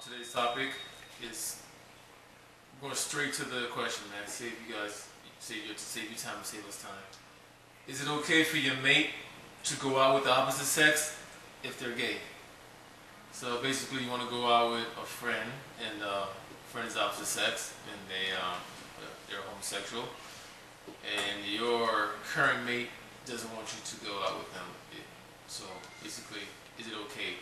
Today's topic is going straight to the question, man. Save you guys, save you time, and save us time. Is it okay for your mate to go out with the opposite sex if they're gay? So basically, you want to go out with a friend, and friend is opposite sex, and they're homosexual, and your current mate doesn't want you to go out with them. So basically, is it okay?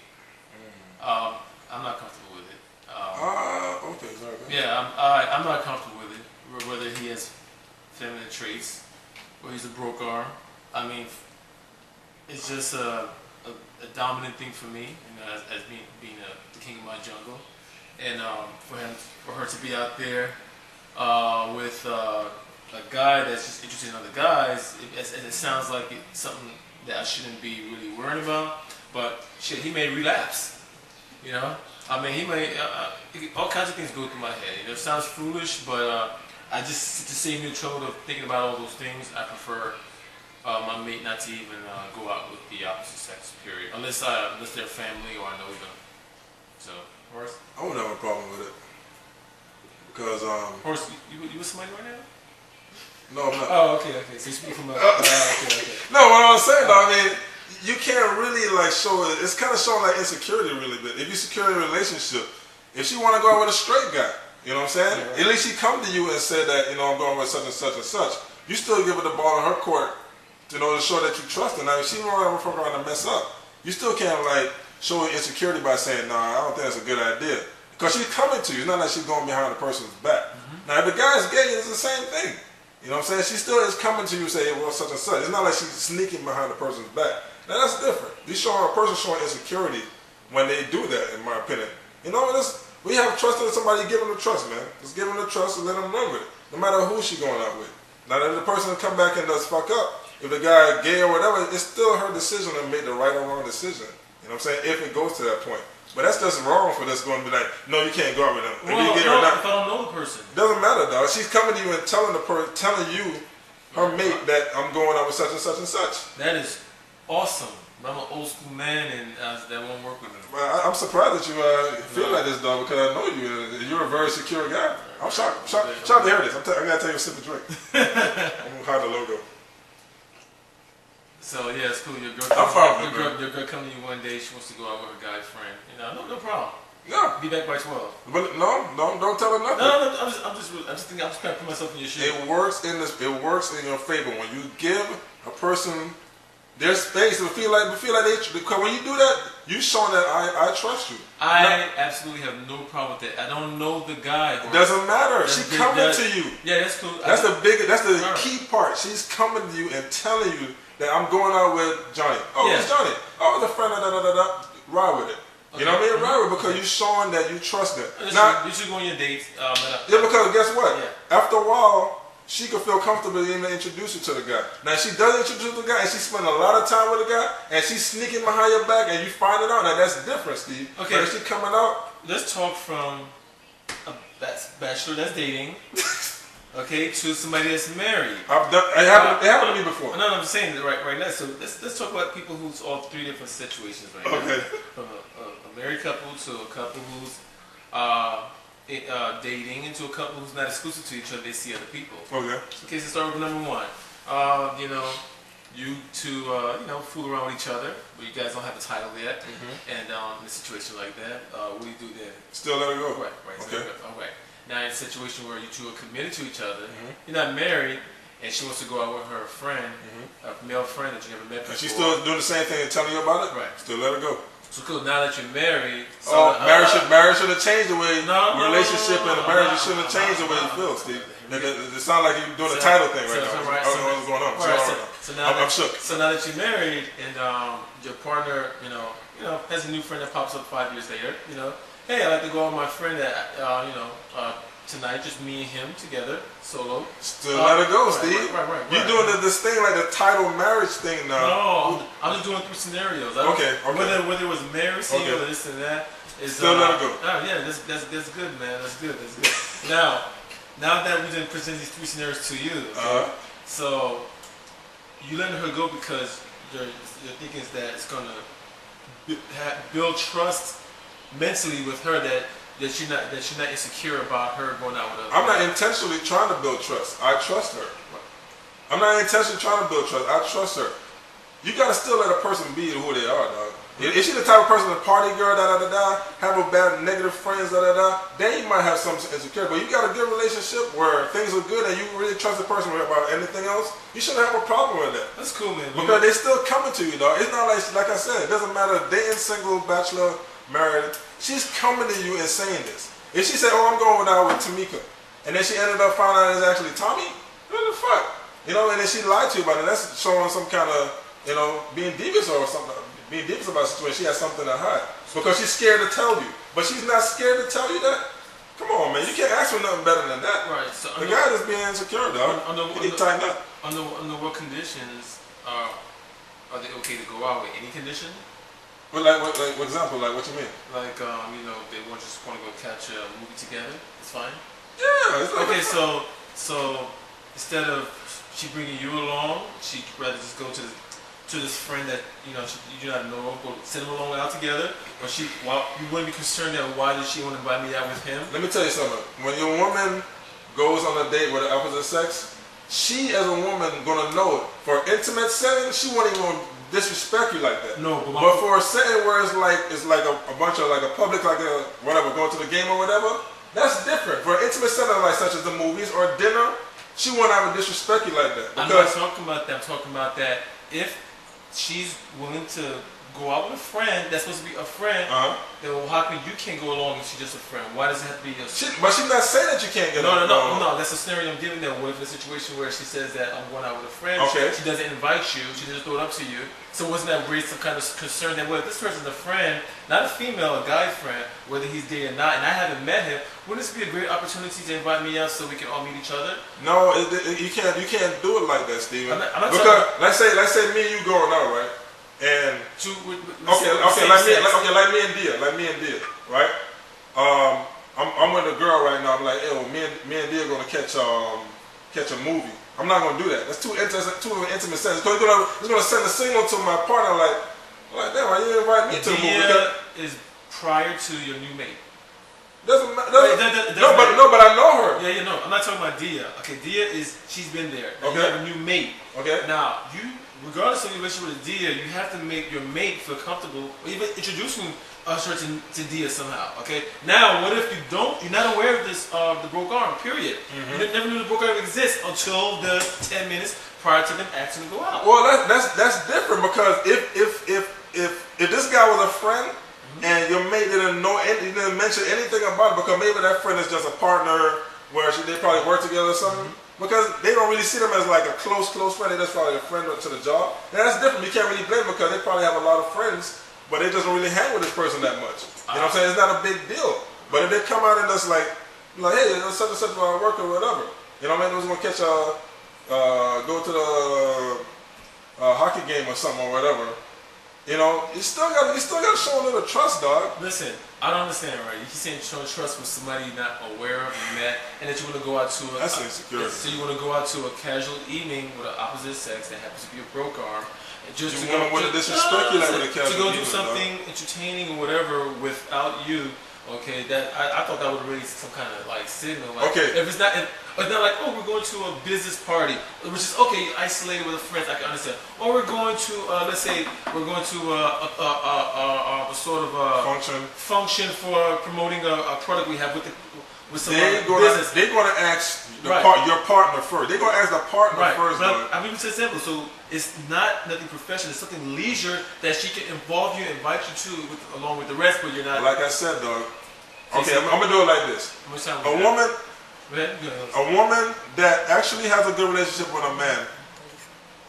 I'm not comfortable with it. Okay, sorry. Yeah, I'm not comfortable with it. Whether he has feminine traits or he's a broke arm, I mean, it's just a dominant thing for me, as being the king of my jungle, and for her to be out there with a guy that's just interested in other guys, it sounds like it's something that I shouldn't be really worried about. But shit, he may relapse. You know, I mean, he may all kinds of things go through my head. You know, it sounds foolish, but I just to stay neutral of thinking about all those things. I prefer my mate not to even go out with the opposite sex. Period. Unless they're family or I know them. So, Horace, I wouldn't have a problem with it because Horace, you with somebody right now? No, I'm not. Oh, okay. So you speak from a okay. No, what I was saying though, I mean, you can't really like show it. It's kind of showing like insecurity really bit. If you secure a relationship, if she want to go out with a straight guy, you know what I'm saying? Yeah, right. At least she come to you and say that, you know, I'm going with such and such and such. You still give her the ball in her court, you know, to show that you trust her. Now, if she don't want to mess up, you still can't like show insecurity by saying, no, I don't think that's a good idea. Because she's coming to you. It's not like she's going behind the person's back. Now, if the guy's gay, it's the same thing. You know what I'm saying? She still is coming to you and saying, well, such and such. It's not like she's sneaking behind the person's back. Now, that's different. You show a person showing insecurity when they do that, in my opinion. You know, we have trust in somebody, give them the trust, man. Just give them the trust and let them run with it. No matter who she going out with. Now, if the person come back and does fuck up, if the guy gay or whatever, it's still her decision to make the right or wrong decision. You know what I'm saying? If it goes to that point. But that's just wrong for this going to be like, no, you can't go out with them. Well, if you gay no, or not. if I don't know the person. Doesn't matter, dog. She's coming to you and telling you, her mate, that I'm going out with such and such and such. That is awesome. I'm an old school man, and that won't work with me. Well, I'm surprised that you feel like this, dog, because I know you. You're a very secure guy. I'm shocked to hear this. I gotta take a sip of drink. I'm gonna hide the logo. So yeah, it's cool. Your girl coming to you one day. She wants to go out with her guy friend. You know, no problem. No. Be back by 12. But no, don't tell her nothing. No, I'm just thinking. I'm just trying to put myself in your shoes. It works in your favor when you give a person their space to feel like they, because when you do that, you showing that I trust you. I absolutely have no problem with that. I don't know the guy. It doesn't matter. She's coming to you. Yeah, that's cool. That's the key part. She's coming to you and telling you that I'm going out with Johnny. Oh, it's Johnny. Oh, it's a friend. Ride with it. Okay. You know what I mean? Ride with it because you're showing that you trust them. Now, you should go on your dates. Yeah, because guess what? Yeah. After a while, she could feel comfortable even introduce you to the guy. Now, she does introduce the guy, and she spend a lot of time with the guy, and she's sneaking behind your back, and you find it out. Now, that's different, Steve. Okay. But if she coming out... Let's talk from a bachelor that's dating, okay, to somebody that's married. It happened to me before. No, I'm just saying that right now. So let's talk about people who's all three different situations right now. Okay. From a married couple to a couple who's dating into a couple who's not exclusive to each other. They see other people. Okay. Okay, so start with number one. You know, you two, fool around with each other, but you guys don't have a title yet. And in a situation like that, what do you do then? Still let her go. Right. Okay. All right. Now, in a situation where you two are committed to each other, you're not married, and she wants to go out with her friend, a male friend that you never met before. And she's still doing the same thing and telling you about it? Right. Still let her go. So cool. Now that you're married, marriage should have changed the way relationship and a marriage should have changed the way you feel, Steve. It sounds like you're doing a title thing right now. I don't know what's going on. I'm shook. So now that you're married and your partner, has a new friend that pops up 5 years later, hey, I like to go out with my friend that, tonight, just me and him together, solo. Still let it go, Steve. Right. You're doing this thing like the title marriage thing now. No, I'm just doing three scenarios. Okay. Whether it was marriage, single, or this and that. Still let it go. Yeah, that's good, man. That's good. Now that we didn't present these three scenarios to you, so you letting her go because your thinking is that it's gonna build trust mentally with her that that you're not insecure about her going out with I'm not intentionally trying to build trust. I trust her. I'm not intentionally trying to build trust. I trust her. You gotta still let a person be who they are, dog. If she's the type of person, a party girl, have a bad negative friends, then you might have some insecurity. But you got a good relationship where things are good and you really trust the person about anything else, you shouldn't have a problem with that. That's cool, man. Because they still coming to you, dog. It's not like I said, it doesn't matter dating, single, bachelor, married. She's coming to you and saying this. If she said, "Oh, I'm going out with Tamika," and then she ended up finding out it's actually Tommy, what the fuck? You know, and then she lied to you about it. That's showing some kind of, you know, being devious or something. Being devious about the situation. She has something to hide because she's scared to tell you. But she's not scared to tell you that. Come on, man. You can't ask for nothing better than that. Right. So the guy that's being insecure, dog. You need to tighten up. Under what conditions are they okay to go out with? Any condition? Well, like, for example, like what you mean? Like, you know, they just want to go catch a movie together. It's fine. Yeah. It's like okay. So instead of she bringing you along, she'd rather just go to this friend that you know you do not know, go send them along out together, or you wouldn't be concerned that why did she want to invite me out with him? Let me tell you something. When your woman goes on a date with the opposite sex, she as a woman gonna know it. For intimate setting, she won't even disrespect you like that. No, but for a setting where it's like a bunch of like a public like a whatever going to the game or whatever, that's different. For an intimate setting like such as the movies or dinner, she won't ever disrespect you like that. I'm not talking about that. I'm talking about that if she's willing to go out with a friend that's supposed to be a friend, then well, how come you can't go along if she's just a friend? Why does it have to be a But she's not saying that you can't get along. No. That's a scenario I'm giving them. What if a situation where she says that I'm going out with a friend, she doesn't invite you, she just throw it up to you. So wasn't that raise some kind of concern that, well, if this person's a friend, not a female, a guy friend, whether he's gay or not, and I haven't met him, wouldn't this be a great opportunity to invite me out so we can all meet each other? No, you can't do it like that, Steven. I'm not because let's say me and you going out, right? And like me and Dia, right? I'm with a girl right now. I'm like, yo, me and Dia gonna catch a movie. I'm not gonna do that. That's too intimate sense. Because it's gonna send a signal to my partner like damn, why you invite me to the movie? Dia is prior to your new mate. Doesn't matter. But I know her. Yeah, you know. I'm not talking about Dia. Okay, Dia she's been there. Okay. You have a new mate. Okay. Now regardless of your relationship with Dia, you have to make your mate feel comfortable, or even introducing her to Dia somehow. Okay. Now, what if you're not aware of this, the broke arm? Period. You never knew the broke arm exists until the 10 minutes prior to them asking to go out. Well, that's different because if this guy was a friend and your mate didn't mention anything about it, because maybe that friend is just a partner where they probably work together or something. Because they don't really see them as like a close friend. They're just probably a friend to the job. And that's different. You can't really blame them because they probably have a lot of friends, but they just don't really hang with this person that much. You know what I'm saying? It's not a big deal. But if they come out and just like hey, there's such and such about work or whatever. You know what I mean? They was going to catch go to the hockey game or something or whatever. You know, you still got to show a little trust, dog. Listen, I don't understand, right? You keep saying showing trust with somebody you're not aware of, you met, and that you want to go out to that's insecurity. So you want to go out to a casual evening with an opposite sex that happens to be a broke arm. Just you want to disrespect you like with a casual to go do evening, something entertaining or whatever without you. Okay, that I thought that would raise some kind of like signal. Like, okay. If it's not like, oh, we're going to a business party, which is okay, isolated with a friend, I can understand. Or we're going to, let's say, we're going to a sort of function for promoting a product we have with some business. They're going to ask your partner first. They're going to ask the partner first. But I'm even saying simple. So it's not nothing professional. It's something leisure that she can involve you, invite you to, along with the rest. But you're not. Like I said, dog. Okay, I'm gonna do it like this. A woman that actually has a good relationship with a man.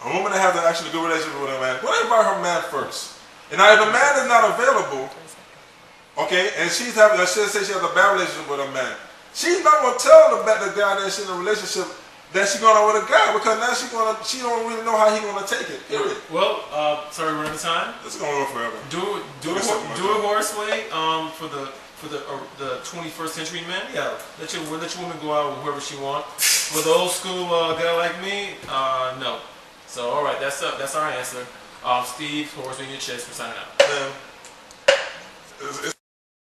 A woman that has an actually good relationship with a man. Go invite her man first. And now, if the man is not available, okay, and let's say she has a bad relationship with a man, she's not gonna tell the guy that she's in a relationship that she's going out with a guy, because now she don't really know how he's gonna take it. Period. Well, sorry, we're out of time. It's gonna go forever. Do it horse way for the 21st century man. Yeah, let your woman go out with whoever she wants. With an old school guy like me, no. So all right, that's our answer. Steve, horse in your chest. We're signing out.